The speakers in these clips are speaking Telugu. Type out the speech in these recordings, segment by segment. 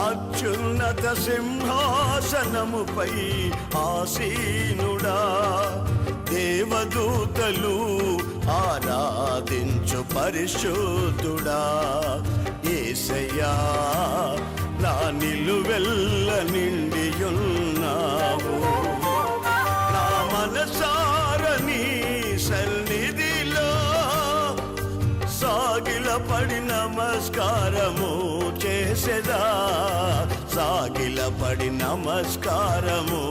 అత్యున్నత సింహాసనముపై ఆసీనుడా, దేవదూతలు ఆరాధించు పరిశుద్ధుడా. యేసయ్యా నా నిలువెల్ల నిండియున్నావు, నా మనసారని సన్నిధిలో సాగిలపడి నమస్కారము చేసేదా, సాగిలపడి నమస్కారము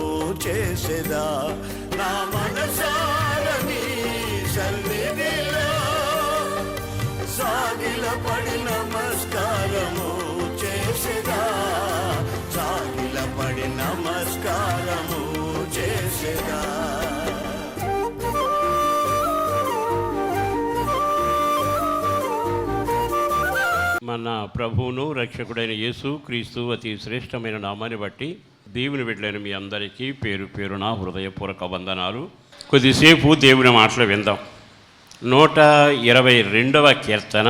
చేసేదా. నా మనసారని సన్నిధిలో సాగిలపడి నమస్కారము చేసేదా, సాగిలపడి నమస్కారము చేసేదా. మన ప్రభువును రక్షకుడైన యేసు క్రీస్తు అతి శ్రేష్టమైన నామాన్ని బట్టి దేవుని బిడ్డలైన మీ అందరికీ పేరు పేరున హృదయపూర్వక వందనాలు. కొద్దిసేపు దేవుని మాటలు విందాం. 122వ కీర్తన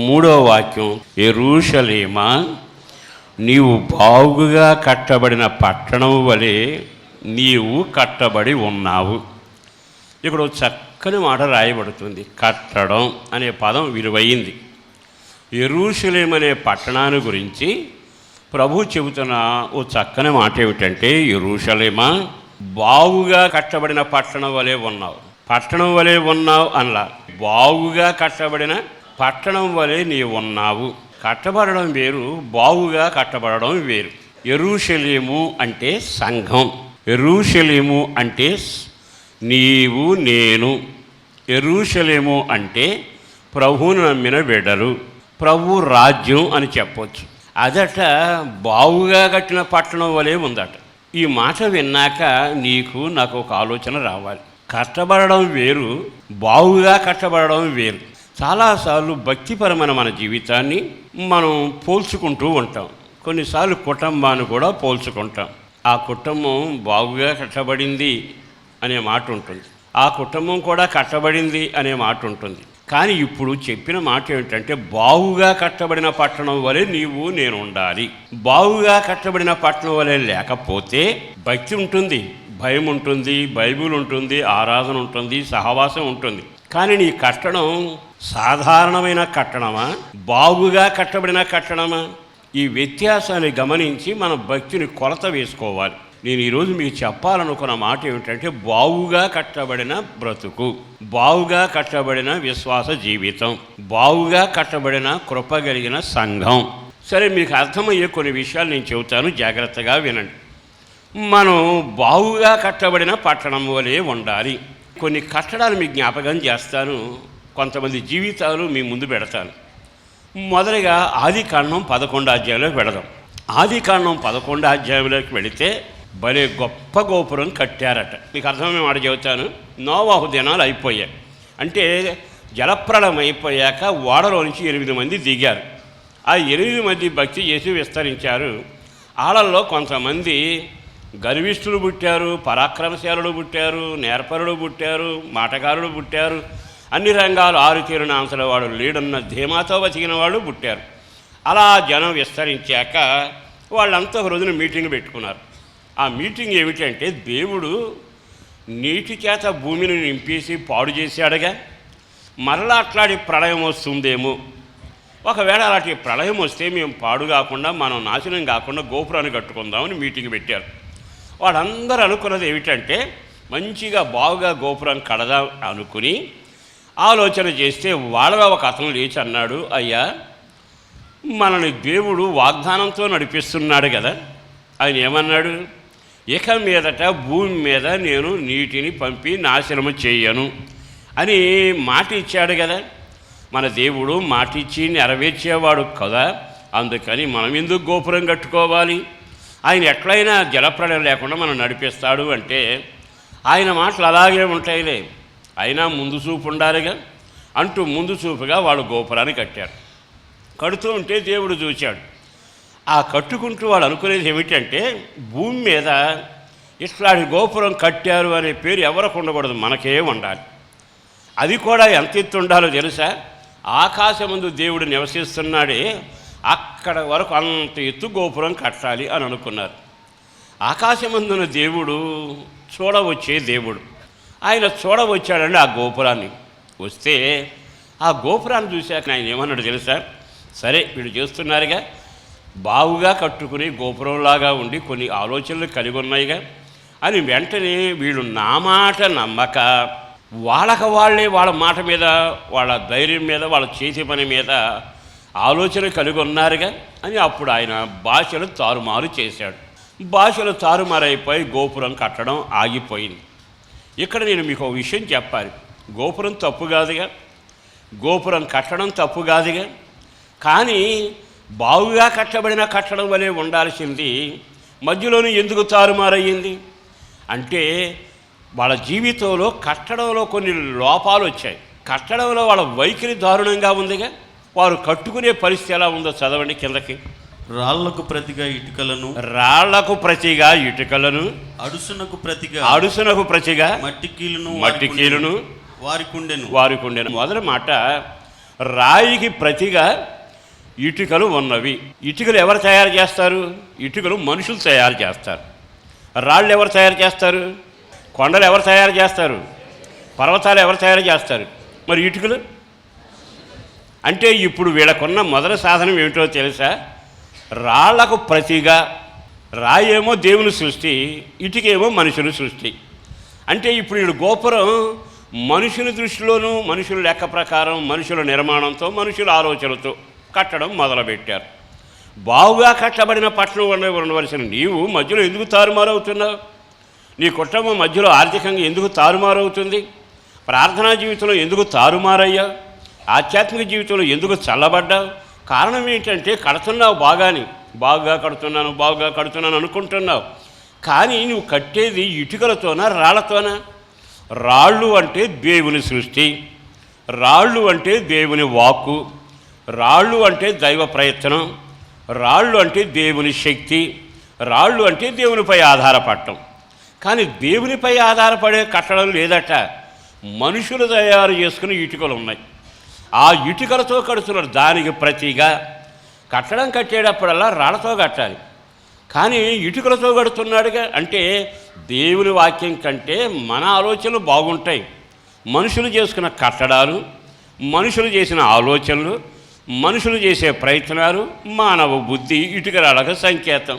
3వ వాక్యం, యెరూషలేమా నీవు బాగుగా కట్టబడిన పట్టణం వలె నీవు కట్టబడి ఉన్నావు. ఇక్కడ చక్కని మాట రాయబడుతుంది. కట్టడం అనే పదం విలువైంది. యెరూషలేము అనే పట్టణాన్ని గురించి ప్రభు చెబుతున్న ఓ చక్కని మాట ఏమిటంటే, యెరూషలేమా బాగుగా కట్టబడిన పట్టణం వలె ఉన్నావు. పట్టణం వలె ఉన్నావు అనలా, బాగుగా కట్టబడిన పట్టణం వలె నీవు ఉన్నావు. కట్టబడడం వేరు, బాగుగా కట్టబడడం వేరు. యెరూషలేము అంటే సంఘం, యెరూషలేము అంటే నీవు నేను, యెరూషలేము అంటే ప్రభువును నమ్మిన బిడ్డలు, ప్రభు రాజ్యం అని చెప్పవచ్చు. అదట బావుగా కట్టిన పట్టణం వలె ఉందట. ఈ మాట విన్నాక నీకు నాకు ఒక ఆలోచన రావాలి. కట్టబడడం వేరు, బావుగా కట్టబడడం వేరు. చాలాసార్లు భక్తిపరమైన మన జీవితాన్ని మనం పోల్చుకుంటూ ఉంటాం. కొన్నిసార్లు కుటుంబాన్ని కూడా పోల్చుకుంటాం. ఆ కుటుంబం బాగుగా కట్టబడింది అనే మాట ఉంటుంది, ఆ కుటుంబం కూడా కట్టబడింది అనే మాట ఉంటుంది. కానీ ఇప్పుడు చెప్పిన మాట ఏమిటంటే, బావుగా కట్టబడిన పట్టణం వలె నీవు నేను ఉండాలి. బావుగా కట్టబడిన పట్టణం వలె లేకపోతే భక్తి ఉంటుంది, భయం ఉంటుంది, బైబిల్ ఉంటుంది, ఆరాధన ఉంటుంది, సహవాసం ఉంటుంది. కానీ నీ కట్టడం సాధారణమైన కట్టడమా, బావుగా కట్టబడిన కట్టడమా? ఈ వ్యత్యాసాన్ని గమనించి మన భక్తిని కొలత వేసుకోవాలి. నేను ఈరోజు మీకు చెప్పాలనుకున్న మాట ఏమిటంటే, బావుగా కట్టబడిన బ్రతుకు, బావుగా కట్టబడిన విశ్వాస జీవితం, బావుగా కట్టబడిన కృప కలిగిన సంఘం. సరే, మీకు అర్థమయ్యే కొన్ని విషయాలు నేను చెబుతాను, జాగ్రత్తగా వినండి. మనం బావుగా కట్టబడిన పట్టణం వలె ఉండాలి. కొన్ని కట్టడాలు మీకు జ్ఞాపకం చేస్తాను, కొంతమంది జీవితాలు మీ ముందు పెడతాను. మొదలుగా ఆదికాండం 11వ అధ్యాయంలోకి వెళదాం. ఆదికాండం 11వ అధ్యాయంలోకి వెళితే భలే గొప్ప గోపురం కట్టారట. మీకు అర్థమైన మాట చెబుతాను. నోవాహు దినాలు అయిపోయాయి, అంటే జలప్రళయం అయిపోయాక ఓడలో నుంచి 8 మంది దిగారు. ఆ 8 మంది భక్తి చేసి విస్తరించారు. వాళ్ళల్లో కొంతమంది గర్విష్ఠులు పుట్టారు, పరాక్రమశాలులు పుట్టారు, నేర్పరులు పుట్టారు, మాటగారులు పుట్టారు, అన్ని రంగాలు ఆరుతీరిన అంశల వాడు లీడన్న ధీమాతో బతికిన వాళ్ళు పుట్టారు. అలా జనం విస్తరించాక వాళ్ళంతా ఒక రోజున మీటింగ్ పెట్టుకున్నారు. ఆ మీటింగ్ ఏమిటంటే, దేవుడు నీటి చేత భూమిని నింపేసి పాడు చేశాడుగా, మరలా అట్లాంటి ప్రళయం వస్తుందేమో, ఒకవేళ అలాంటి ప్రళయం వస్తే మేము పాడు కాకుండా, మనం నాశనం కాకుండా గోపురాన్ని కట్టుకుందామని మీటింగ్ పెట్టారు. వాళ్ళందరూ అనుకున్నది ఏమిటంటే, మంచిగా బాగుగా గోపురం కడదాం అనుకుని ఆలోచన చేస్తే వాళ్ళగా ఒక అతను లేచి అన్నాడు, అయ్యా మనల్ని దేవుడు వాగ్దానంతో నడిపిస్తున్నాడు కదా. ఆయన ఏమన్నాడు, ఇక మీదట భూమి మీద నేను నీటిని పంపి నాశనము చేయను అని మాట ఇచ్చాడు కదా. మన దేవుడు మాట ఇచ్చి నెరవేర్చేవాడు కదా. అందుకని మనం ఎందుకు గోపురం కట్టుకోవాలి? ఆయన ఎట్లయినా జలప్రళయం లేకుండా మనం నడిపిస్తాడు అంటే ఆయన మాటలు అలాగే ఉంటాయిలే, అయినా ముందు చూపు ఉండాలిగా అంటూ ముందు చూపుగా వాళ్ళు గోపురాన్ని కట్టారు. కడుతూ ఉంటే దేవుడు చూశాడు. ఆ కట్టుకుంటూ వాళ్ళు అనుకునేది ఏమిటంటే, భూమి మీద ఇట్లాంటి గోపురం కట్టారు అనే పేరు ఎవరికి ఉండకూడదు, మనకే ఉండాలి. అది కూడా ఎంత ఎత్తు ఉండాలో తెలుసా? ఆకాశమందు దేవుడు నివసిస్తున్నాడే అక్కడ వరకు అంత ఎత్తు గోపురం కట్టాలి అని అనుకున్నారు. ఆకాశమందున దేవుడు చూడవచ్చే దేవుడు, ఆయన చూడవచ్చాడండి ఆ గోపురాన్ని. వస్తే ఆ గోపురాన్ని చూశాక ఆయన ఏమన్నాడు తెలుసా? సరే వీళ్ళు చేస్తున్నారుగా, బావుగా కట్టుకుని గోపురంలాగా ఉండి కొన్ని ఆలోచనలు కలిగి ఉన్నాయిగా అని వెంటనే వీళ్ళు నా మాట నమ్మక వాళ్ళే వాళ్ళ మాట మీద, వాళ్ళ ధైర్యం మీద, వాళ్ళ చేతి పని మీద ఆలోచన కలిగి ఉన్నారుగా అని అప్పుడు ఆయన భాషలు తారుమారు చేశాడు. భాషలు తారుమారైపోయి గోపురం కట్టడం ఆగిపోయింది. ఇక్కడ నేను మీకు ఒక విషయం చెప్పాలి. గోపురం తప్పు కాదుగా, గోపురం కట్టడం తప్పు కాదుగా, కానీ బావుగా కట్టబడిన కట్టడం వలె ఉండాల్సింది మధ్యలోనే ఎందుకు తారుమారయ్యింది అంటే వాళ్ళ జీవితంలో కట్టడంలో కొన్ని లోపాలు వచ్చాయి. కట్టడంలో వాళ్ళ వైఖరి దారుణంగా ఉందిగా. వారు కట్టుకునే పరిస్థితి ఎలా ఉందో చదవండి కిందకి. రాళ్లకు ప్రతిగా ఇటుకలను, రాళ్లకు ప్రతిగా ఇటుకలను, అడుసునకు ప్రతిగా మట్టి కీలును వారికి ఉండెను. మొదటి మాట, రాయికి ప్రతిగా ఇటుకలు ఉన్నవి. ఇటుకలు ఎవరు తయారు చేస్తారు? ఇటుకలు మనుషులు తయారు చేస్తారు. రాళ్ళు ఎవరు తయారు చేస్తారు? కొండలు ఎవరు తయారు చేస్తారు? పర్వతాలు ఎవరు తయారు చేస్తారు? మరి ఇటుకలు అంటే ఇప్పుడు వీళ్ళకున్న మొదటి సాధనం ఏమిటో తెలుసా? రాళ్లకు ప్రతిగా. రాయేమో దేవుని సృష్టి, ఇటుకేమో మనుషుల సృష్టి. అంటే ఇప్పుడు వీడు గోపురం మనుషుల దృష్టిలోనూ, మనుషుల లెక్క ప్రకారం, మనుషుల నిర్మాణంతో, మనుషుల ఆలోచనతో కట్టడం మొదలుపెట్టారు. బావుగా కట్టబడిన పట్టణం ఉండవలసిన నీవు మధ్యలో ఎందుకు తారుమారవుతున్నావు? నీ కుటుంబం మధ్యలో ఆర్థికంగా ఎందుకు తారుమారవుతుంది? ప్రార్థనా జీవితంలో ఎందుకు తారుమారయ్యా? ఆధ్యాత్మిక జీవితంలో ఎందుకు చల్లబడ్డావు? కారణం ఏంటంటే కడుతున్నావు బాగా కడుతున్నాను అనుకుంటున్నావు. కానీ నువ్వు కట్టేది ఇటుకలతోనా రాళ్లతోనా? రాళ్ళు అంటే దేవుని సృష్టి, రాళ్ళు అంటే దేవుని వాక్కు, రాళ్ళు అంటే దైవ ప్రయత్నం, రాళ్ళు అంటే దేవుని శక్తి, రాళ్ళు అంటే దేవునిపై ఆధారపడటం. కానీ దేవునిపై ఆధారపడే కట్టడం లేదట. మనుషులు తయారు చేసుకుని ఇటుకలు ఉన్నాయి. ఆ ఇటుకలతో కడుతున్నారు. దానికి ప్రతిగా కట్టడం కట్టేటప్పుడల్లా రాళ్లతో కట్టాలి, కానీ ఇటుకలతో కడుతున్నాడుగా. అంటే దేవుని వాక్యం కంటే మన ఆలోచనలు బాగుంటాయి. మనుషులు చేసుకున్న కట్టడాలు, మనుషులు చేసిన ఆలోచనలు, మనుషులు చేసే ప్రయత్నాలు మానవ బుద్ధి ఇటుక రాళ్ళకు సంకేతం.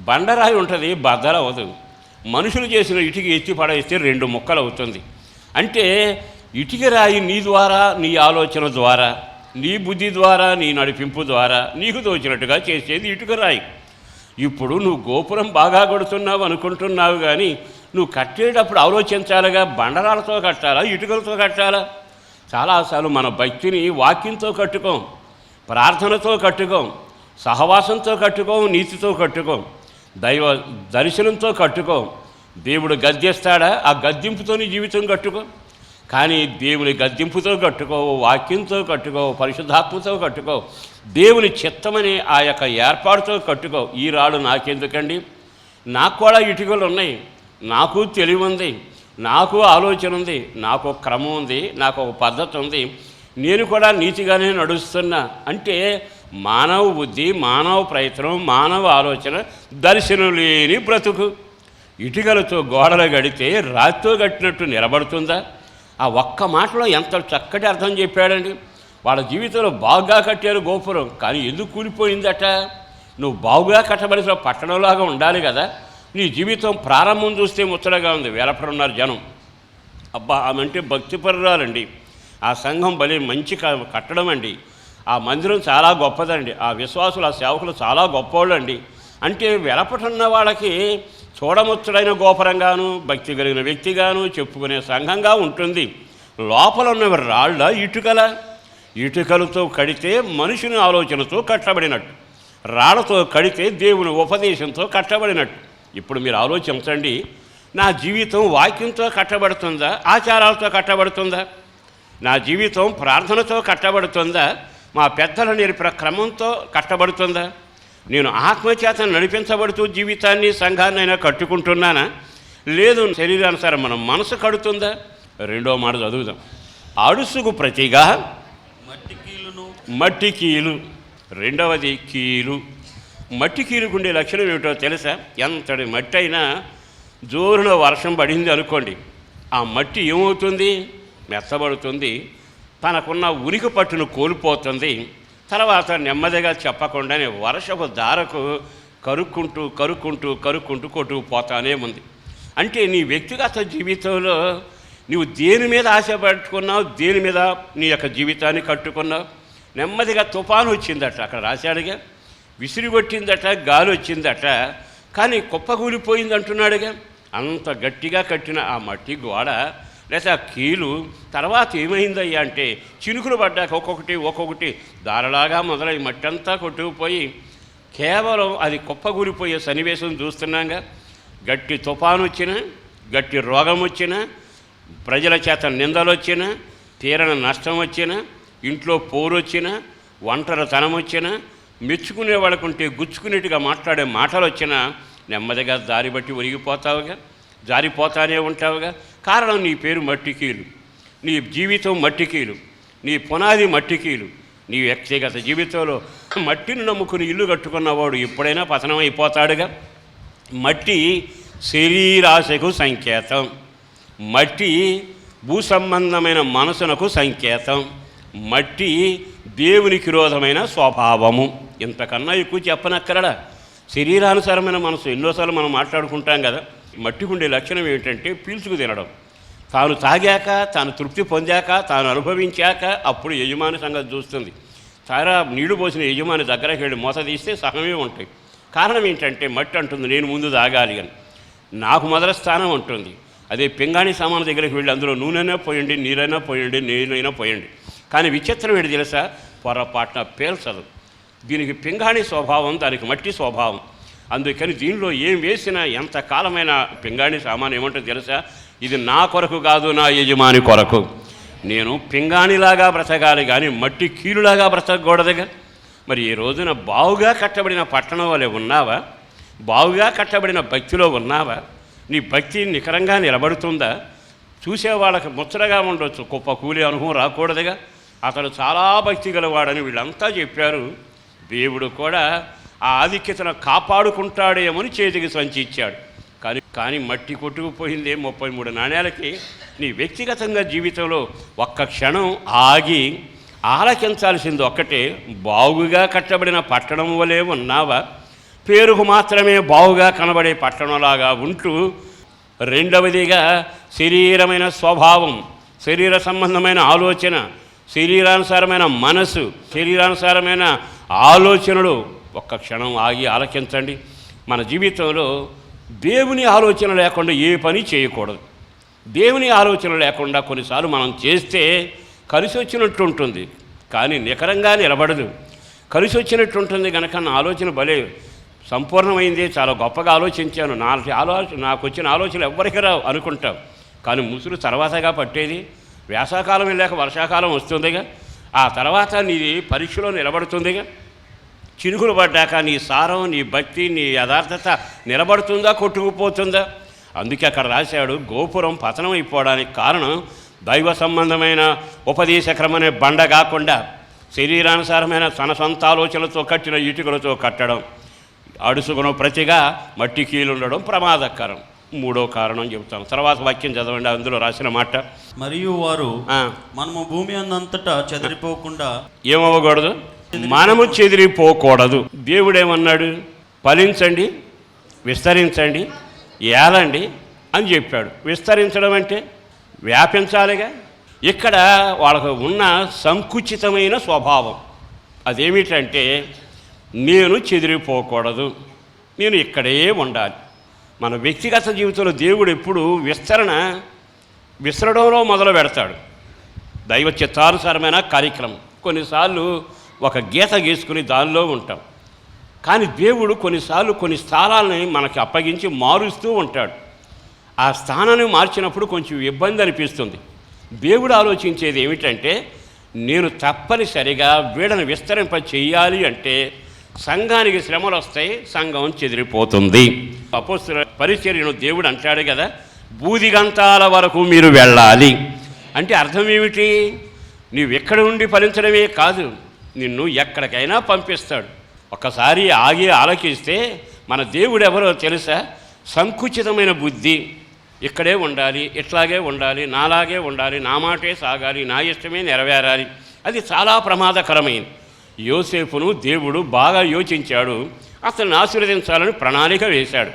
బండరాయి ఉంటుంది, బద్దలవదు. మనుషులు చేసిన ఇటుక ఎత్తి పడేస్తే 2 ముక్కలు అవుతుంది. అంటే ఇటుక రాయి నీ ద్వారా, నీ ఆలోచన ద్వారా, నీ బుద్ధి ద్వారా, నీ నడిపింపు ద్వారా నీకు తోచినట్టుగా చేసేది ఇటుక రాయి. ఇప్పుడు నువ్వు గోపురం బాగా కడుతున్నావు అనుకుంటున్నావు, కానీ నువ్వు కట్టేటప్పుడు ఆలోచించాలిగా. బండరాలతో కట్టాలా, ఇటుకలతో కట్టాలా? చాలాసార్లు మన భక్తిని వాక్యంతో కట్టుకోం, ప్రార్థనతో కట్టుకోం, సహవాసంతో కట్టుకోం, నీతితో కట్టుకోం, దైవ దర్శనంతో కట్టుకోం. దేవుడు గద్దిస్తాడా? ఆ గద్దింపుతో నీ జీవితం కట్టుకో. కానీ దేవుని గద్దింపుతో కట్టుకో, వాక్యంతో కట్టుకో, పరిశుద్ధాత్మతో కట్టుకో, దేవుని చిత్తమనే ఆ యొక్క ఏర్పాటుతో కట్టుకో. ఈ రాళ్ళు నాకెందుకండి? నాకు కూడా ఇటుకలు ఉన్నాయి, నాకు తెలివి ఉంది, నాకు ఆలోచన ఉంది, నాకు ఒక క్రమం ఉంది, నాకు ఒక పద్ధతి ఉంది, నేను కూడా నీతిగానే నడుస్తున్నా అంటే మానవ బుద్ధి, మానవ ప్రయత్నం, మానవ ఆలోచన, దర్శనం లేని బ్రతుకు. ఇటుకలతో గోడలు కడితే రాతితో కట్టినట్టు నిలబడుతుందా? ఆ ఒక్క మాటలో ఎంత చక్కటి అర్థం చెప్పాడండి. వాళ్ళ జీవితంలో బాగా కట్టారు గోపురం, కానీ ఎందుకు కూలిపోయిందట? నువ్వు బాగుగా కట్టబడిన పట్టణంలాగా ఉండాలి కదా. నీ జీవితం ప్రారంభం చూస్తే ముచ్చటగా ఉంది. వేలపడున్నారు జనం. అబ్బా, ఆమె అంటే భక్తిపరురాలండి. ఆ సంఘం భలే మంచి కట్టడం అండి. ఆ మందిరం చాలా గొప్పదండి. ఆ విశ్వాసులు, ఆ సేవకులు చాలా గొప్పవాళ్ళు అండి. అంటే వెలపటున్న వాళ్ళకి చూడముచ్చడైన గోపురంగాను, భక్తి కలిగిన వ్యక్తిగాను, చెప్పుకునే సంఘంగా ఉంటుంది. లోపల ఉన్నవి రాళ్ళ, ఇటుకల. ఇటుకలతో కడితే మనుషుని ఆలోచనతో కట్టబడినట్టు, రాళ్లతో కడితే దేవుని ఉపదేశంతో కట్టబడినట్టు. ఇప్పుడు మీరు ఆలోచించండి, నా జీవితం వాక్యంతో కట్టబడుతుందా, ఆచారాలతో కట్టబడుతుందా? నా జీవితం ప్రార్థనతో కట్టబడుతుందా, మా పెద్దల నేర్పిన క్రమంతో కట్టబడుతుందా? నేను ఆత్మచేత నడిపించబడుతూ జీవితాన్ని, సంఘాన్ని అయినా కట్టుకుంటున్నానా? లేదు, శరీరానుసారం మనం మనసు కడుతుందా? రెండో మాట చదువుదాం. అడుసుకు ప్రతిగా మట్టి కీలు. రెండవది కీలు. మట్టి కీలుకుండే లక్షణం ఏమిటో తెలుసా? ఎంతటి మట్టి అయినా జోరున వర్షం పడింది అనుకోండి, ఆ మట్టి ఏమవుతుంది? మెత్తబడుతుంది, తనకున్న ఉనికి పట్టును కోల్పోతుంది. తర్వాత నెమ్మదిగా చెప్పకుండానే వర్షపు దారకు కరుక్కుంటూ కొట్టుకుపోతానే ఉంది. అంటే నీ వ్యక్తిగత జీవితంలో నువ్వు దేని మీద ఆశ పెట్టుకున్నావు, దేని మీద నీ యొక్క జీవితాన్ని కట్టుకున్నావు? నెమ్మదిగా తుఫాను వచ్చిందట, అక్కడ రాశాడుగా, విసిరి కొట్టిందట, గాలి వచ్చిందట, కానీ కుప్పకూలిపోయింది అంటున్నాడుగా. అంత గట్టిగా కట్టిన ఆ మట్టి గోడ లేదా కీలు తర్వాత ఏమైందయ్యా అంటే, చినుకులు పడ్డాక ఒక్కొక్కటి దారలాగా మొదలై మట్టి అంతా కొట్టుకుపోయి కేవలం అది కుప్పకూలిపోయే సన్నివేశం చూస్తున్నాగా. గట్టి తుఫాను వచ్చినా, గట్టి రోగం వచ్చినా, ప్రజల చేత నిందలు వచ్చినా, తీరని నష్టం వచ్చినా, ఇంట్లో పోరు వచ్చినా, ఒంటరితనం వచ్చినా, మెచ్చుకునే వాళ్ళకుంటే గుచ్చుకునేట్టుగా మాట్లాడే మాటలు వచ్చినా నెమ్మదిగా దారి బట్టి ఒరిగిపోతావుగా, జారిపోతానే ఉంటావుగా. కారణం నీ పేరు మట్టికీలు, నీ జీవితం మట్టికీలు, నీ పునాది మట్టికీలు. నీ వ్యక్తిగత జీవితంలో మట్టిని నమ్ముకుని ఇల్లు కట్టుకున్నవాడు ఎప్పుడైనా పతనం అయిపోతాడుగా. మట్టి శరీరాశకు సంకేతం, మట్టి భూసంబంధమైన మనసునకు సంకేతం, మట్టి దేవునికి విరోధమైన స్వభావము. ఇంతకన్నా ఎక్కువ చెప్పనక్కరడా. శరీరానుసారమైన మనసు ఎన్నోసార్లు మనం మాట్లాడుకుంటాం కదా. మట్టికి ఉండే లక్షణం ఏమిటంటే పీల్చుకు తినడం. తాను తాగాక, తాను తృప్తి పొందాక, తాను అనుభవించాక అప్పుడు యజమాని సంగతి చూస్తుంది. తారా నీళ్లు పోసిన యజమాని దగ్గరకు వెళ్ళి మూత తీస్తే సహమే ఉంటాయి. కారణం ఏంటంటే మట్టి అంటుంది నేను ముందు తాగాలి అని, నాకు మొదటి స్థానం ఉంటుంది. అదే పింగాణి సామాను దగ్గరికి వెళ్ళి అందులో నూనెైనా పోయండి, నీరైనా పోయండి, నేనైనా పోయండి, కానీ విచిత్రం ఏంటి తెలుసా? పొరపాటున పేల్చదు. దీనికి పింగాణి స్వభావం, దానికి మట్టి స్వభావం. అందుకని దీనిలో ఏం వేసినా ఎంత కాలమైన పింగాణి సామాను ఏమంటో తెలుసా? ఇది నా కొరకు కాదు, నా యజమాని కొరకు. నేను పింగాణిలాగా బ్రతకాలి కానీ మట్టి కీలులాగా బ్రతకూడదుగా. మరి ఈ రోజున బావుగా కట్టబడిన పట్టణం వలె ఉన్నావా? బావుగా కట్టబడిన భక్తిలో ఉన్నావా? నీ భక్తి నికరంగా నిలబడుతుందా? చూసే వాళ్ళకి ముచ్చటగా ఉండొచ్చు, గొప్ప కూలి అనుభవం రాకూడదుగా. అతడు చాలా భక్తి గలవాడని వీళ్ళంతా చెప్పారు. దేవుడు కూడా ఆ ఆధిక్యతను కాపాడుకుంటాడేమని చేతికి సంచి ఇచ్చాడు. కానీ మట్టి కొట్టుకుపోయిందే 33 నాణ్యాలకి. నీ వ్యక్తిగతంగా జీవితంలో ఒక్క క్షణం ఆగి ఆలకించాల్సింది ఒక్కటే, బావుగా కట్టబడిన పట్టణం వలె ఉన్నావా? పేరుకు మాత్రమే బావుగా కనబడే పట్టణంలాగా ఉంటూ, రెండవదిగా శరీరమైన స్వభావం, శరీర సంబంధమైన ఆలోచన, శరీరానుసారమైన మనసు, శరీరానుసారమైన ఆలోచనలు ఒక్క క్షణం ఆగి ఆలకించండి. మన జీవితంలో దేవుని ఆలోచన లేకుండా ఏ పని చేయకూడదు. దేవుని ఆలోచన లేకుండా కొన్నిసార్లు మనం చేస్తే కలిసి వచ్చినట్టు ఉంటుంది, కానీ నికరంగా నిలబడదు. కలిసి వచ్చినట్టు ఉంటుంది కనుక నా ఆలోచన భలే సంపూర్ణమైంది, చాలా గొప్పగా ఆలోచించాను, నాకు వచ్చిన ఆలోచనలు ఎవ్వరికి రావు అనుకుంటాం. కానీ ముసురు తర్వాతగా పట్టేది. వేసవకాలం వెళ్ళాక వర్షాకాలం వస్తుందిగా, ఆ తర్వాత నీది పరీక్షలో నిలబడుతుందిగా. చినుకులు పడ్డాక నీ సారం, నీ భక్తి, నీ యథార్థత నిలబడుతుందా, కొట్టుకుపోతుందా? అందుకే అక్కడ రాశాడు, గోపురం పతనం అయిపోవడానికి కారణం దైవ సంబంధమైన ఉపదేశక్రమనే బండ కాకుండా శరీరానుసారమైన తన సొంత ఆలోచనలతో కట్టిన ఇటుకలతో కట్టడం, అడుసుకున్న ప్రతిగా మట్టి కీలుండడం ప్రమాదకరం. మూడో కారణం చెబుతాను, తర్వాత వాక్యం చదవండి, అందులో రాసిన మాట. మరియు వారు మనము భూమి అంతటా చెదిరిపోకుండా ఏమవ్వకూడదు, మనము చెదిరిపోకూడదు. దేవుడేమన్నాడు? ఫలించండి, విస్తరించండి, ఏలండి అని చెప్పాడు. విస్తరించడం అంటే వ్యాపించాలిగా. ఇక్కడ వాళ్ళకు ఉన్న సంకుచితమైన స్వభావం అదేమిటంటే, నేను చెదిరిపోకూడదు, నేను ఇక్కడే ఉండాలి. మన వ్యక్తిగత జీవితంలో దేవుడు ఎప్పుడు విసరడంలో మొదలు పెడతాడు. దైవ చిత్తానుసారమైన కార్యక్రమం. కొన్నిసార్లు ఒక గీత గీసుకుని దానిలో ఉంటాం. కానీ దేవుడు కొన్నిసార్లు కొన్ని స్థానాలని మనకి అప్పగించి మారుస్తూ ఉంటాడు. ఆ స్థానాన్ని మార్చినప్పుడు కొంచెం ఇబ్బంది అనిపిస్తుంది. దేవుడు ఆలోచించేది ఏమిటంటే, నేను తప్పనిసరిగా వీడను విస్తరింప చెయ్యాలి అంటే సంఘానికి శ్రమలు వస్తాయి, సంఘం చెదిరిపోతుంది. అపోస్తలుల పరిచర్యను దేవుడు అంటాడు కదా, బూదిగంతాల వరకు మీరు వెళ్ళాలి అంటే అర్థం ఏమిటి? నీవు ఎక్కడ ఉండి ఫలించడమే కాదు, నిన్ను ఎక్కడికైనా పంపిస్తాడు. ఒక్కసారి ఆగి ఆలోచిస్తే మన దేవుడు ఎవరో తెలుసా? సంకుచితమైన బుద్ధి, ఇక్కడే ఉండాలి, ఇట్లాగే ఉండాలి, నాలాగే ఉండాలి, నా మాటే సాగాలి, నా ఇష్టమే నెరవేరాలి. అది చాలా ప్రమాదకరమైంది. యోసేపును దేవుడు బాగా యోచించాడు. అతన్ని ఆశీర్వదించాలని ప్రణాళిక వేశాడు.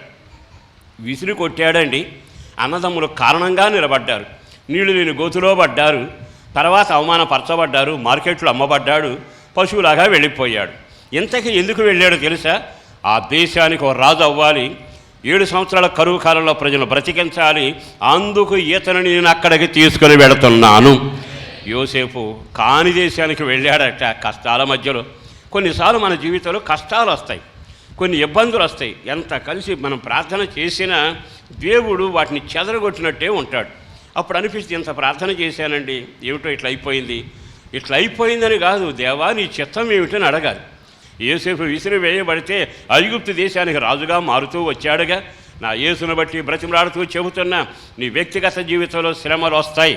విసిరి కొట్టాడండి. అన్నదమ్ములు కారణంగా నిలబడ్డారు. నీళ్లు లేని గోతులో పడ్డారు. తర్వాత అవమానపరచబడ్డారు. మార్కెట్లో అమ్మబడ్డాడు. పశువులాగా వెళ్ళిపోయాడు. ఇంతకీ ఎందుకు వెళ్ళాడో తెలుసా? ఆ దేశానికి ఒక రాజు అవ్వాలి, 7 సంవత్సరాల కరువు కాలంలో ప్రజలు బ్రతికించాలి, అందుకు ఈతను నేను అక్కడికి తీసుకుని వెళుతున్నాను. యోసేపు కాని దేశానికి వెళ్ళాడట. కష్టాల మధ్యలో కొన్నిసార్లు మన జీవితంలో కష్టాలు వస్తాయి, కొన్ని ఇబ్బందులు వస్తాయి. ఎంత కలిసి మనం ప్రార్థన చేసినా దేవుడు వాటిని చెదరగొట్టినట్టే ఉంటాడు. అప్పుడు అనిపిస్తుంది, ఇంత ప్రార్థన చేశానండి, ఏమిటో ఇట్లా అయిపోయింది. ఇట్లా అయిపోయిందని కాదు, దేవా నీ చిత్తం ఏమిటని అడగాలి. యోసేపు విసిరి వేయబడితే ఐగుప్తు దేశానికి రాజుగా మారుతూ వచ్చాడుగా. నా యేసును బట్టి బ్రతిమలాడుతూ చెబుతున్నా, నీ వ్యక్తిగత జీవితంలో శ్రమలు వస్తాయి.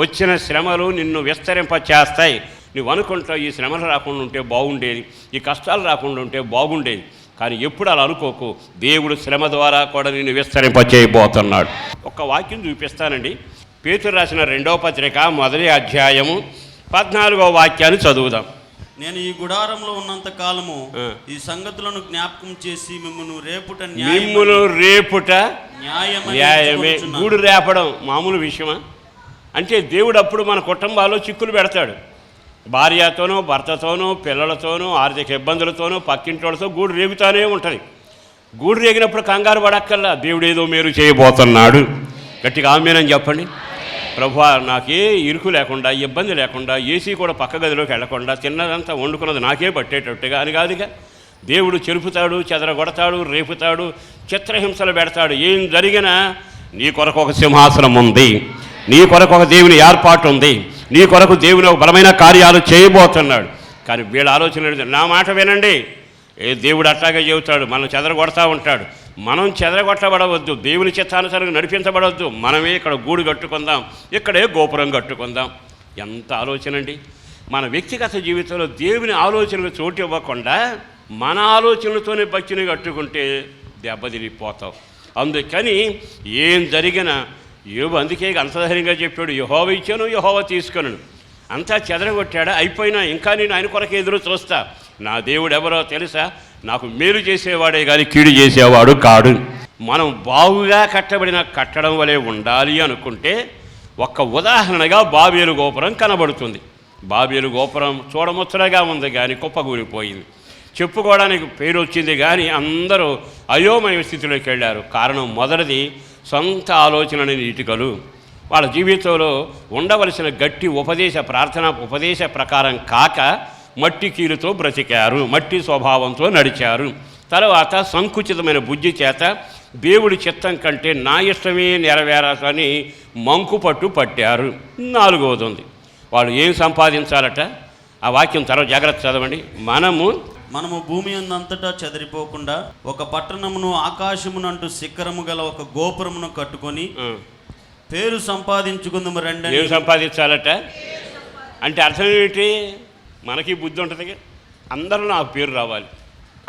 వచ్చిన శ్రమలు నిన్ను విస్తరింప చేస్తాయి. నువ్వు అనుకుంటావు ఈ శ్రమలు రాకుండా ఉంటే బాగుండేది, ఈ కష్టాలు రాకుండా ఉంటే బాగుండేది. కానీ ఎప్పుడు అలా అనుకోకు, దేవుడు శ్రమ ద్వారా కూడా నిన్ను విస్తరింప చేయబోతున్నాడు. ఒక వాక్యం చూపిస్తానండి. పేతురు రాసిన 2వ పత్రిక 1వ అధ్యాయము 14వ వాక్యాన్ని చదువుదాం. నేను ఈ గుడారంలో ఉన్నంత కాలము ఈ సంగతులను జ్ఞాపకం చేసి మిమ్మును రేపుట న్యాయమే. గూడు రేపడం మామూలు విషయమా? అంటే దేవుడు అప్పుడు మన కుటుంబాల్లో చిక్కులు పెడతాడు. భార్యతోనో, భర్తతోనో, పిల్లలతోనో, ఆర్థిక ఇబ్బందులతోనో, పక్కింటోళ్ళతో గూడు రేగుతానే ఉంటుంది. గూడు రేగినప్పుడు కంగారు పడక్కల్లా, దేవుడు ఏదో మేలు చేయబోతున్నాడు. గట్టిగా ఆమేనని చెప్పండి. ప్రభువా, నాకే ఇరుకు లేకుండా, ఇబ్బంది లేకుండా, ఏసీ కూడా పక్క గదిలోకి వెళ్లకుండా, తిన్నదంతా వండుకున్నది నాకే పట్టేటట్టుగా అని కాదుగా. దేవుడు చెరుపుతాడు, చెదరగొడతాడు, రేపుతాడు, చిత్రహింసలు పెడతాడు. ఏం జరిగినా నీ కొరకు ఒక సింహాసనం ఉంది, నీ కొరకు ఒక దేవుని ఏర్పాటు ఉంది, నీ కొరకు దేవుని ఒక బలమైన కార్యాలు చేయబోతున్నాడు. కానీ వీళ్ళ ఆలోచన, నా మాట వినండి. దేవుడు అట్లాగే చెబుతాడు, మనం చెదరగొడతా ఉంటాడు. మనం చెదరగొట్టబడవద్దు, దేవుని చిత్తానుసారంగా నడిపించబడవద్దు. మనమే ఇక్కడ గూడు కట్టుకుందాం, ఇక్కడే గోపురం కట్టుకుందాం. ఎంత ఆలోచన అండి! మన వ్యక్తిగత జీవితంలో దేవుని ఆలోచనలు చోటు ఇవ్వకుండా మన ఆలోచనలతోనే భక్తిని కట్టుకుంటే దెబ్బతిరిగిపోతాం. అందుకని ఏం జరిగినా యోబు అందుకే అంత ధైర్యంగా చెప్పాడు, యెహోవా ఇచ్చాను, యెహోవా తీసుకొనను. అంతా చెదరగొట్టాడా, అయిపోయినా ఇంకా నేను ఆయన కొరకు ఎదురు చూస్తా. నా దేవుడు ఎవరో తెలుసా? నాకు మేలు చేసేవాడే కానీ కీడు చేసేవాడు కాడు. మనం బాగుగా కట్టబడిన కట్టడం వలె ఉండాలి అనుకుంటే ఒక్క ఉదాహరణగా బాబేలు గోపురం కనబడుతుంది. బాబేలు గోపురం చూడముచ్చటగా ఉంది కానీ కుప్పగూలిపోయింది. చెప్పుకోవడానికి పేరు వచ్చింది కానీ అందరూ అయోమయ స్థితిలోకి వెళ్ళారు. కారణం మొదటిది, సొంత ఆలోచనని నీటికలు. వాళ్ళ జీవితంలో ఉండవలసిన గట్టి ప్రార్థన ఉపదేశ ప్రకారం కాక మట్టి కీలుతో బ్రతికారు, మట్టి స్వభావంతో నడిచారు. తర్వాత సంకుచితమైన బుద్ధి చేత దేవుడి చిత్తం కంటే నా ఇష్టమే నెరవేరాలని మంకు పట్టారు. 4వది ఉంది, వాళ్ళు ఏం సంపాదించాలట. ఆ వాక్యం తర్వాత జాగ్రత్త చదవండి. మనము భూమి అంతటా చెదిరిపోకుండా ఒక పట్టణమును ఆకాశమునంటూ శిఖరము గల ఒక గోపురమును కట్టుకొని పేరు సంపాదించుకుందాము రండి. ఏం సంపాదించాలట అంటే అర్థం ఏమిటి? మనకి బుద్ధి ఉంటుంది. అందరూ నాకు పేరు రావాలి,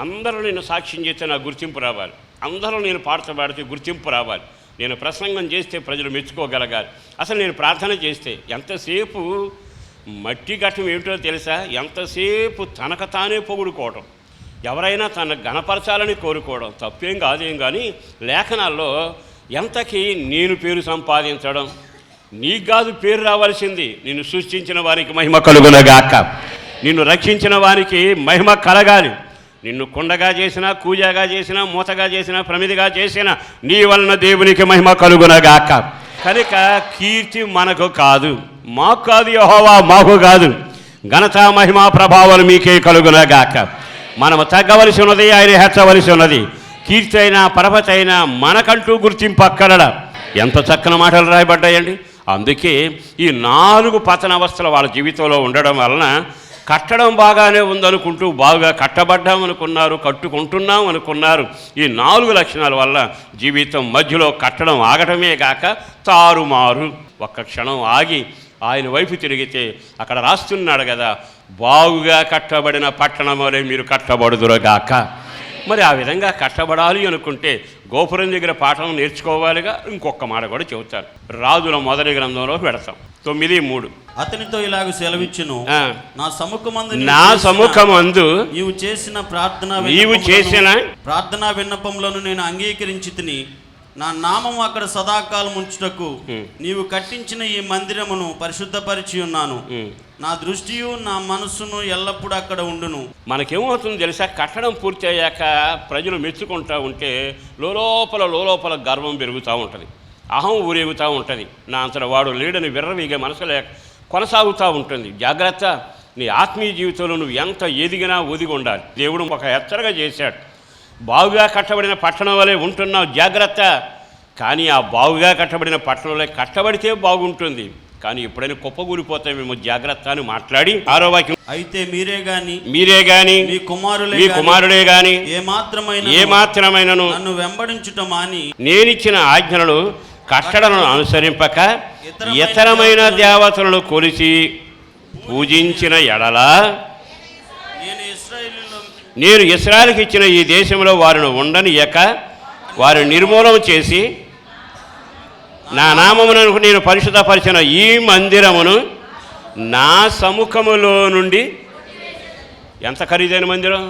అందరూ నేను సాక్ష్యం చేస్తే నాకు గుర్తింపు రావాలి, అందరూ నేను పాడితే గుర్తింపు రావాలి, నేను ప్రసంగం చేస్తే ప్రజలు మెచ్చుకోగలగాలి. అసలు నేను ప్రార్థన చేస్తే ఎంతసేపు మట్టి ఘట్టం ఏమిటో తెలుసా? ఎంతసేపు తనకు తానే పొగుడుకోవడం, ఎవరైనా తన ఘనపరచాలని కోరుకోవడం తప్పేం కాదేం. కానీ లేఖనాల్లో ఎంతకీ నేను పేరు సంపాదించడం, నీకు కాదు పేరు రావాల్సింది. నిన్ను సృష్టించిన వారికి మహిమ కలుగునగాక, నిన్ను రక్షించిన వారికి మహిమ కలగాలి. నిన్ను కుండగా చేసినా, కూజాగా చేసినా, మూతగా చేసినా, ప్రమిదిగా చేసినా నీ వలన దేవునికి మహిమ కలుగునగాక. కనుక కీర్తి మనకు కాదు, మాకు కాదు, యెహోవా మాకు కాదు, ఘనత మహిమ ప్రభావాలు మీకే కలుగునగాక. మనము తగ్గవలసి ఉన్నది, ఆయన హెచ్చవలసి ఉన్నది. కీర్తి అయినా పరపతి అయినా మనకంటూ గుర్తింపు అక్కరడ. ఎంత చక్కని మాటలు రాయబడ్డాయండి. అందుకే ఈ 4 పతనావస్థలు వాళ్ళ జీవితంలో ఉండడం వలన కట్టడం బాగానే ఉందనుకుంటూ బాగా కట్టబడ్డాం అనుకున్నారు, కట్టుకుంటున్నాం అనుకున్నారు. ఈ 4 లక్షణాల వల్ల జీవితం మధ్యలో కట్టడం ఆగటమే కాక తారుమారు. ఒక్క క్షణం ఆగి ఆయన వైపు తిరిగితే అక్కడ రాస్తున్నాడు కదా, బాగుగా కట్టబడిన పట్టణం వలె మీరు కట్టబడుదురుగాక. మరి ఆ విధంగా కట్టబడాలి అనుకుంటే గోపురం దగ్గర పాఠం నేర్చుకోవాలిగా. ఇంకొక మాట కూడా చెబుతారు, రాజుల మొదటి గ్రంథంలో పెడతాం 9:3. అతనితో ఇలాగ సెలవిచ్చును, నా సముఖమందు నీవు చేసిన ప్రార్థనా విన్నపములను నేను అంగీకరించి తిని నా నామం అక్కడ సదాకాలం ఉంచుటకు నీవు కట్టించిన ఈ మందిరమును పరిశుద్ధపరిచి ఉన్నాను. నా దృష్టియు నా మనస్సును ఎల్లప్పుడూ అక్కడ ఉండును. మనకేమవుతుంది తెలుసా, కట్టడం పూర్తి అయ్యాక ప్రజలు మెచ్చుకుంటూ ఉంటే లోలోపల గర్వం పెరుగుతూ ఉంటుంది, అహం ఊరేగుతూ ఉంటుంది. నా అంతట వాడు లేడని విర్రవీగే మనసు లేక కొనసాగుతూ ఉంటుంది. జాగ్రత్త, నీ ఆత్మీయ జీవితంలో నువ్వు ఎంత ఎదిగినా ఒదిగి ఉండాలి. దేవుడు ఒక హెచ్చరిక చేశాడు, బాగుగా కట్టబడిన పట్టణం వలె ఉంటున్నావు, జాగ్రత్త. కానీ ఆ బాగుగా కట్టబడిన పట్టణంలో కట్టబడితే బాగుంటుంది, కానీ ఎప్పుడైనా కుప్పగూలిపోతామేమో, జాగ్రత్త అని మాట్లాడి 6వ వాక్యం, అయితే మీరే గాని మీ కుమారులే గాని ఏమాత్రమైనను నన్ను వెంబడించుట మాని నేనిచ్చిన ఆజ్ఞలను కట్టడలను అనుసరింపక ఇతరమైన దేవతలను కొలిచి పూజించిన ఎడల నేను ఇశ్రాయేలుకి ఇచ్చిన ఈ దేశంలో వారిని ఉండనియక వారిని నిర్మూలన చేసి నా నామమునకు నేను పరిశుద్ధపరిచిన ఈ మందిరమును నా సముఖములో నుండి. ఎంత ఖరీదైన మందిరం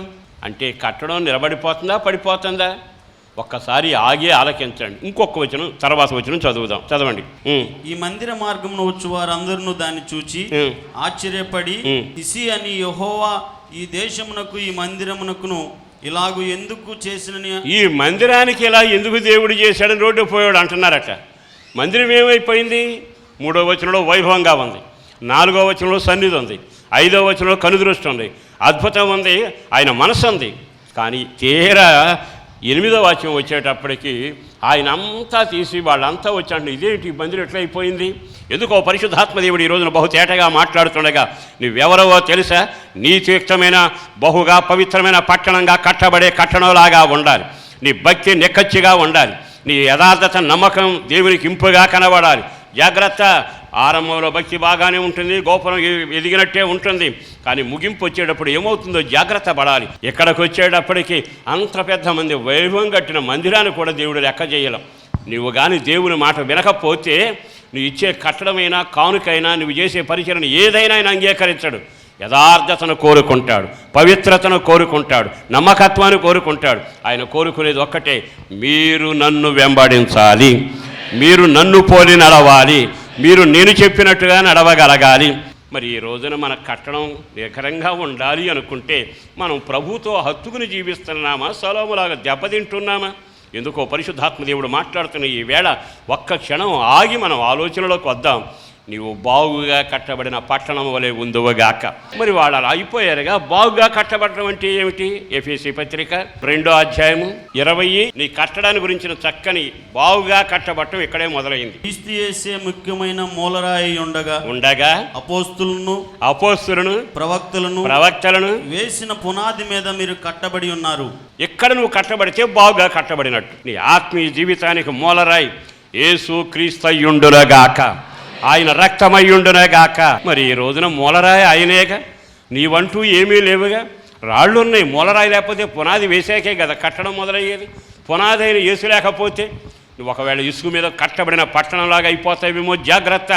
అంటే, కట్టడం నిలబడిపోతుందా పడిపోతుందా? ఒక్కసారి ఆగి ఆలకించండి. ఇంకొక వచనం, తర్వాత వచనం చదవండి. ఈ మందిర మార్గమును వచ్చు వారందరూ దాన్ని చూచి ఆశ్చర్యపడి, ఇసి అని యెహోవా ఈ దేశమునకు ఈ మందిరమునకును ఇలాగూ ఎందుకు చేసిన, ఈ మందిరానికి ఇలా ఎందుకు దేవుడు చేశాడని రోడ్డు పోయాడు అంటున్నారట. మందిరం ఏమైపోయింది? 3వ వచనంలో వైభవంగా ఉంది, 4వ వచనంలో సన్నిధి ఉంది, 5వ వచనంలో కనుదృష్టి ఉంది, అద్భుతం ఉంది, ఆయన మనసు ఉంది. కానీ తీరా 8వ వాక్యం వచ్చేటప్పటికి ఆయన అంతా తీసి వాళ్ళంతా వచ్చాడు, ఇదేంటి మందిరం ఎట్లా అయిపోయింది? ఎందుకో పరిశుద్ధాత్మదేవుడు ఈ రోజున బహు తేటగా మాట్లాడుతుండగా, నువ్వెవరవో తెలుసా? నీతియుక్తమైన బహుగా పవిత్రమైన పట్టణంగా కట్టబడే కట్టడంలాగా ఉండాలి. నీ భక్తి నెక్కచ్చిగా ఉండాలి, నీ యథార్థత నమ్మకం దేవునికి ఇంపుగా కనబడాలి. జాగ్రత్త, ఆరంభంలో భక్తి బాగానే ఉంటుంది, గోపురం ఎదిగినట్టే ఉంటుంది, కానీ ముగింపు వచ్చేటప్పుడు ఏమవుతుందో జాగ్రత్త పడాలి. ఎక్కడికి వచ్చేటప్పటికి అంత పెద్ద మంది వైభవం కట్టిన మందిరాన్ని కూడా దేవుడు లెక్క చేయలేం. నువ్వు కానీ దేవుని మాట వినకపోతే నువ్వు ఇచ్చే కట్టడమైనా కానుకైనా నువ్వు చేసే పరిచరణ ఏదైనా ఆయన అంగీకరించడు. యథార్థతను కోరుకుంటాడు, పవిత్రతను కోరుకుంటాడు, నమ్మకత్వాన్ని కోరుకుంటాడు. ఆయన కోరుకునేది ఒక్కటే, మీరు నన్ను వెంబడించాలి, మీరు నన్ను పోలి నడవాలి, మీరు నేను చెప్పినట్టుగా నడవగలగాలి. మరి ఈ రోజున మన కట్టడం నిఖరంగా ఉండాలి అనుకుంటే మనం ప్రభుతో హత్తుకుని జీవిస్తున్నామా, సొలొమోనులాగా దెబ్బతింటున్నామా? ఎందుకో పరిశుద్ధాత్మదేవుడు మాట్లాడుతున్న ఈ వేళ ఒక్క క్షణం ఆగి మనం ఆలోచనలోకి వద్దాం. నీవు బాగుగా కట్టబడిన పట్టణం వలె ఉందువుగాక. మరి వాళ్ళు అలా అయిపోయారుగా. బాగుగా కట్టబడటం అంటే ఏమిటి? ఎఫెసీ పత్రిక 2వ అధ్యాయము 20. నీ కట్టడాన్ని గురించిన చక్కని బాగుగా కట్టబడటం ఇక్కడే మొదలైంది. క్రీస్తు యేసే ముఖ్యమైన మూలరాయి ఉండగా అపోస్తులను ప్రవక్తలను వేసిన పునాది మీద మీరు కట్టబడి ఉన్నారు. ఇక్కడ నువ్వు కట్టబడితే బాగుగా కట్టబడినట్టు. నీ ఆత్మీయ జీవితానికి మూలరాయి యేసు క్రీస్తయుండునగాక, ఆయన రక్తమయ్యుండునగాక. మరి ఈ రోజున మూలరాయి ఆయనేగా, నీవంటూ ఏమీ లేవుగా. రాళ్ళు ఉన్నాయి, మూలరాయి లేకపోతే పునాది వేసాకే కదా కట్టడం మొదలయ్యేది. పునాది అయిన యేసు లేకపోతే నువ్వు ఒకవేళ ఇసుక మీద కట్టబడిన పట్టణంలాగా అయిపోతావేమో. జాగ్రత్త,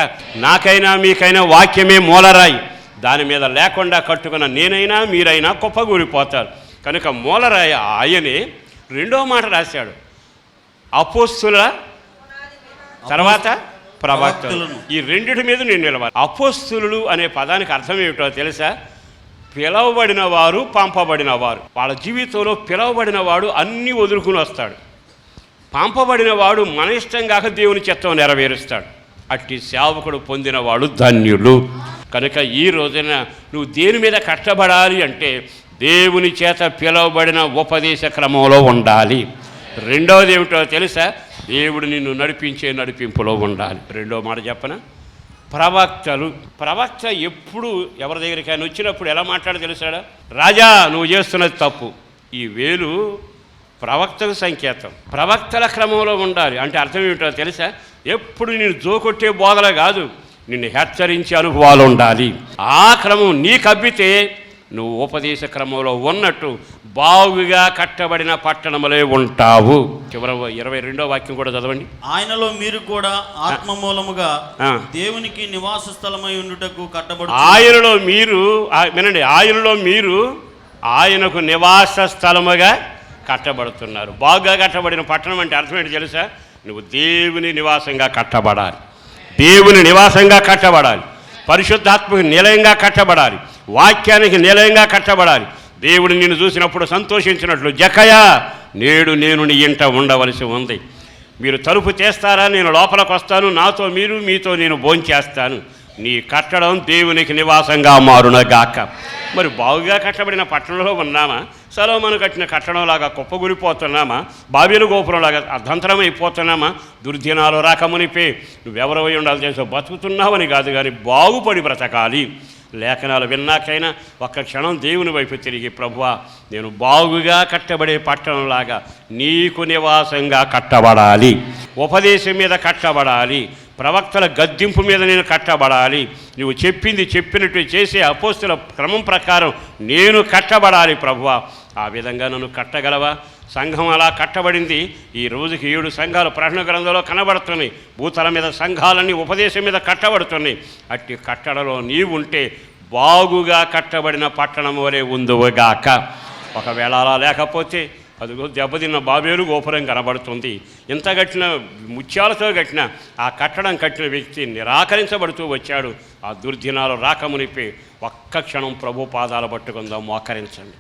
నాకైనా మీకైనా వాక్యమే మూలరాయి. దాని మీద లేకుండా కట్టుకున్న నేనైనా మీరైనా కుప్పగూలిపోతారు. కనుక మూలరాయి ఆయనే. 2వ మాట రాశాడు, అపోస్తుల తర్వాత ప్రవక్తలను. ఈ రెండిటి మీద నేను నిలవాలి. అపోస్తులు అనే పదానికి అర్థం ఏమిటో తెలుసా? పిలవబడిన వారు, పంపబడిన వారు. వాళ్ళ జీవితంలో పిలవబడిన వాడు అన్నీ వదులుకుని వస్తాడు. పంపబడిన వాడు మన ఇష్టం కాక దేవుని చిత్తం నెరవేరుస్తాడు. అట్టి సేవకుడు పొందినవాడు ధన్యుడు. కనుక ఈ రోజున నువ్వు దేని మీద కష్టపడాలి అంటే దేవుని చేత పిలవబడిన ఉపదేశ క్రమంలో ఉండాలి. రెండవది ఏమిటో తెలుసా? దేవుడు నిన్ను నడిపించే నడిపింపులో ఉండాలి. రెండో మాట చెప్పనా? ప్రవక్త ఎప్పుడు ఎవరి దగ్గరికి ఆయన వచ్చినప్పుడు ఎలా మాట్లాడి తెలుసాడా? రాజా, నువ్వు చేస్తున్నది తప్పు. ఈ వేలు ప్రవక్తకు సంకేతం. ప్రవక్తల క్రమంలో ఉండాలి అంటే అర్థం ఏమిటో తెలుసా? ఎప్పుడు నేను జోకొట్టే బోధన కాదు, నిన్ను హెచ్చరించే అనుభవాలు ఉండాలి. ఆ క్రమం నీకు అబ్బితే నువ్వు ఉపదేశ క్రమంలో ఉన్నట్టు బాగుగా కట్టబడిన పట్టణములే ఉంటావు. చివరి 22వ వాక్యం కూడా చదవండి. ఆయనలో మీరు కూడా ఆత్మ మూలముగా దేవునికి నివాస స్థలమై ఉండుటకు కట్టబడు. ఆయనలో మీరు వినండి, ఆయనలో మీరు ఆయనకు నివాస స్థలముగా కట్టబడుతున్నారు. బాగుగా కట్టబడిన పట్టణం అంటే అర్థం ఏంటి తెలుసా? నువ్వు దేవుని నివాసంగా కట్టబడాలి. దేవుని నివాసంగా కట్టబడాలి. పరిశుద్ధాత్మకు నిలయంగా కట్టబడాలి. వాక్యానికి నిలయంగా కట్టబడాలి. దేవుడు నిన్ను చూసినప్పుడు సంతోషించినట్లు, జకయా నేడు నేను నీ ఇంట ఉండవలసి ఉంది. మీరు తలుపు చేస్తారా? నేను లోపలికి వస్తాను, నాతో మీరు, మీతో నేను భోంచేస్తాను. నీ కట్టడం దేవునికి నివాసంగా మారునగాక. మరి బాగుగా కట్టబడిన పట్టణంలో ఉన్నామా? సొలొమోను కట్టిన కట్టడంలాగా కుప్పగురిపోతున్నామా? బాబేలు గోపురంలాగా అర్ధంతరం అయిపోతున్నామా? దుర్దినాలు రాకమునిపే నువ్వెవరవై ఉండాలి చేసో బతుకుతున్నావని కాదు, కానీ బాగుపడి బ్రతకాలి. లేఖనాలు విన్నాకైనా ఒక్క క్షణం దేవుని వైపు తిరిగి, ప్రభువా, నేను బాగుగా కట్టబడే పట్టణంలాగా నీకు నివాసంగా కట్టబడాలి, ఉపదేశం మీద కట్టబడాలి, ప్రవక్తల గద్దింపు మీద నేను కట్టబడాలి, నువ్వు చెప్పింది చెప్పినట్టు చేసే అపోస్తుల క్రమం ప్రకారం నేను కట్టబడాలి ప్రభువా. ఆ విధంగా నన్ను కట్టగలవా? సంఘం అలా కట్టబడింది. ఈ రోజుకి 7 సంఘాలు ప్రకటన గ్రంథంలో కనబడుతున్నాయి. భూతల మీద సంఘాలన్నీ ఉపదేశం మీద కట్టబడుతున్నాయి. అట్టి కట్టడలో నీవు ఉంటే బాగుగా కట్టబడిన పట్టణం వలె ఉందువుగాక. ఒకవేళ అలా లేకపోతే అదిగో దెబ్బతిన్న బాబేలు గోపురం కనబడుతుంది. ఇంత కట్టిన ముత్యాలతో కట్టిన ఆ కట్టడం కట్టిన వ్యక్తి నిరాకరించబడుతూ వచ్చాడు. ఆ దుర్దినాలు రాకమునిపే ఒక్క క్షణం ప్రభు పాదాలు పట్టుకుందాం, మోకరించండి.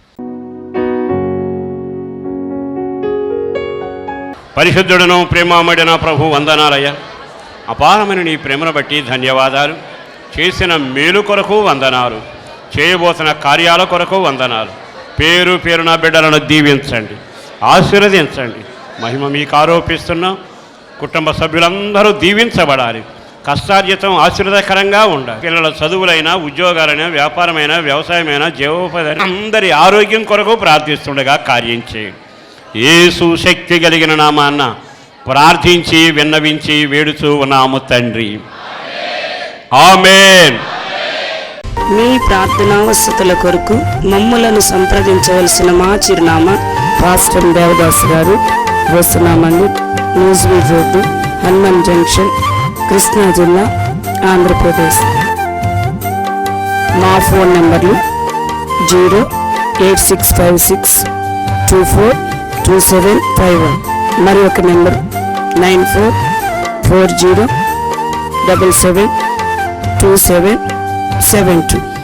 పరిశుద్ధుడను ప్రేమమడిన ప్రభు, వందనాలయ్యా. అపారమైన నీ ప్రేమను బట్టి ధన్యవాదాలు. చేసిన మేలు కొరకు వందనాలు, చేయబోతున్న కార్యాల కొరకు వందనాలు. పేరు పేరున బిడ్డలను దీవించండి, ఆశీర్వదించండి. మహిమ మీకు ఆరోపిస్తున్నాం. కుటుంబ సభ్యులందరూ దీవించబడాలి. కష్టార్జితం ఆశీర్వదకరంగా ఉండాలి. పిల్లల చదువులైనా, ఉద్యోగాలైనా, వ్యాపారమైనా, వ్యవసాయమైనా, జీవోపాధి అందరి ఆరోగ్యం కొరకు ప్రార్థిస్తుండగా కార్యం చేయండి. యేసు శక్తి కలిగిన నామాన్న ప్రార్థించి విన్నవించి వేడుచూ ఉన్నాము తండ్రి. ఆమేన్. మీ ప్రార్థనా వసతుల కొరకు మమ్మలను సంప్రదించవలసిన మా చిరునామా పాస్టర్ దేవదాస్ గారు, వస్తున్నామండి, న్యూజివీడ్ రోడ్డు, హనుమాన్ జంక్షన్, కృష్ణా జిల్లా, ఆంధ్రప్రదేశ్. మా ఫోన్ నెంబర్లు 08656242751, మరి ఒక నెంబర్ 9440772772.